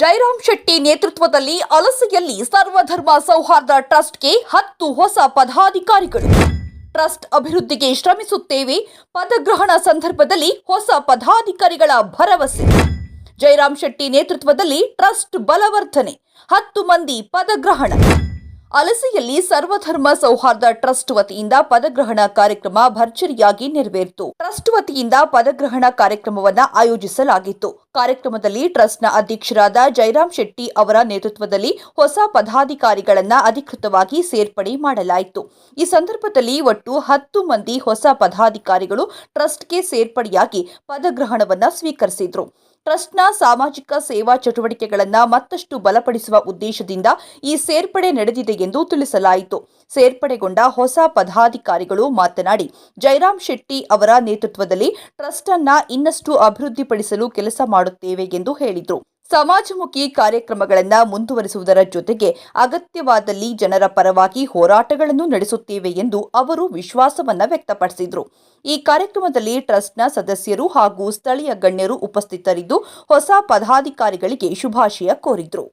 ಜೈರಾಮ್ ಶೆಟ್ಟಿ ನೇತೃತ್ವದಲ್ಲಿ ಅಲಸೆಯಲ್ಲಿ ಸರ್ವಧರ್ಮ ಸೌಹಾರ್ದ ಟ್ರಸ್ಟ್ಗೆ 10 ಹೊಸ ಪದಾಧಿಕಾರಿಗಳು. ಟ್ರಸ್ಟ್ ಅಭಿವೃದ್ಧಿಗೆ ಶ್ರಮಿಸುತ್ತೇವೆ. ಪದಗ್ರಹಣ ಸಂದರ್ಭದಲ್ಲಿ ಹೊಸ ಪದಾಧಿಕಾರಿಗಳ ಭರವಸೆ. ಜೈರಾಮ್ ಶೆಟ್ಟಿ ನೇತೃತ್ವದಲ್ಲಿ ಟ್ರಸ್ಟ್ ಬಲವರ್ಧನೆ. 10 ಮಂದಿ ಪದಗ್ರಹಣ. ಅಲಸೆಯಲ್ಲಿ ಸರ್ವಧರ್ಮ ಸೌಹಾರ್ದ ಟ್ರಸ್ಟ್ ವತಿಯಿಂದ ಪದಗ್ರಹಣ ಕಾರ್ಯಕ್ರಮ ಭರ್ಜರಿಯಾಗಿ ನೆರವೇರಿತು. ಟ್ರಸ್ಟ್ ವತಿಯಿಂದ ಪದಗ್ರಹಣ ಕಾರ್ಯಕ್ರಮವನ್ನು ಆಯೋಜಿಸಲಾಗಿತ್ತು. ಕಾರ್ಯಕ್ರಮದಲ್ಲಿ ಟ್ರಸ್ಟ್ನ ಅಧ್ಯಕ್ಷರಾದ ಜೈರಾಮ್ ಶೆಟ್ಟಿ ಅವರ ನೇತೃತ್ವದಲ್ಲಿ ಹೊಸ ಪದಾಧಿಕಾರಿಗಳನ್ನು ಅಧಿಕೃತವಾಗಿ ಸೇರ್ಪಡೆ ಮಾಡಲಾಯಿತು. ಈ ಸಂದರ್ಭದಲ್ಲಿ ಒಟ್ಟು 10 ಮಂದಿ ಹೊಸ ಪದಾಧಿಕಾರಿಗಳು ಟ್ರಸ್ಟ್ಗೆ ಸೇರ್ಪಡೆಯಾಗಿ ಪದಗ್ರಹಣವನ್ನು ಸ್ವೀಕರಿಸಿದರು. ಟ್ರಸ್ಟ್ನ ಸಾಮಾಜಿಕ ಸೇವಾ ಚಟುವಟಿಕೆಗಳನ್ನು ಮತ್ತಷ್ಟು ಬಲಪಡಿಸುವ ಉದ್ದೇಶದಿಂದ ಈ ಸೇರ್ಪಡೆ ನಡೆದಿದೆ ಎಂದು ತಿಳಿಸಲಾಯಿತು. ಸೇರ್ಪಡೆಗೊಂಡ ಹೊಸ ಪದಾಧಿಕಾರಿಗಳು ಮಾತನಾಡಿ, ಜೈರಾಮ್ ಶೆಟ್ಟಿ ಅವರ ನೇತೃತ್ವದಲ್ಲಿ ಟ್ರಸ್ಟ್ ಅನ್ನು ಇನ್ನಷ್ಟು ಅಭಿವೃದ್ಧಿಪಡಿಸಲು ಕೆಲಸ ಮಾಡುತ್ತೇವೆ ಎಂದು ಹೇಳಿದರು. ಸಮಾಜಮುಖಿ ಕಾರ್ಯಕ್ರಮಗಳನ್ನು ಮುಂದುವರಿಸುವುದರ ಜೊತೆಗೆ ಅಗತ್ಯವಾದಲ್ಲಿ ಜನರ ಪರವಾಗಿ ಹೋರಾಟಗಳನ್ನು ನಡೆಸುತ್ತೇವೆ ಎಂದು ಅವರು ವಿಶ್ವಾಸವನ್ನು ವ್ಯಕ್ತಪಡಿಸಿದರು. ಈ ಕಾರ್ಯಕ್ರಮದಲ್ಲಿ ಟ್ರಸ್ಟ್ನ ಸದಸ್ಯರು ಹಾಗೂ ಸ್ಥಳೀಯ ಗಣ್ಯರು ಉಪಸ್ಥಿತರಿದ್ದು ಹೊಸ ಪದಾಧಿಕಾರಿಗಳಿಗೆ ಶುಭಾಶಯ ಕೋರಿದರು.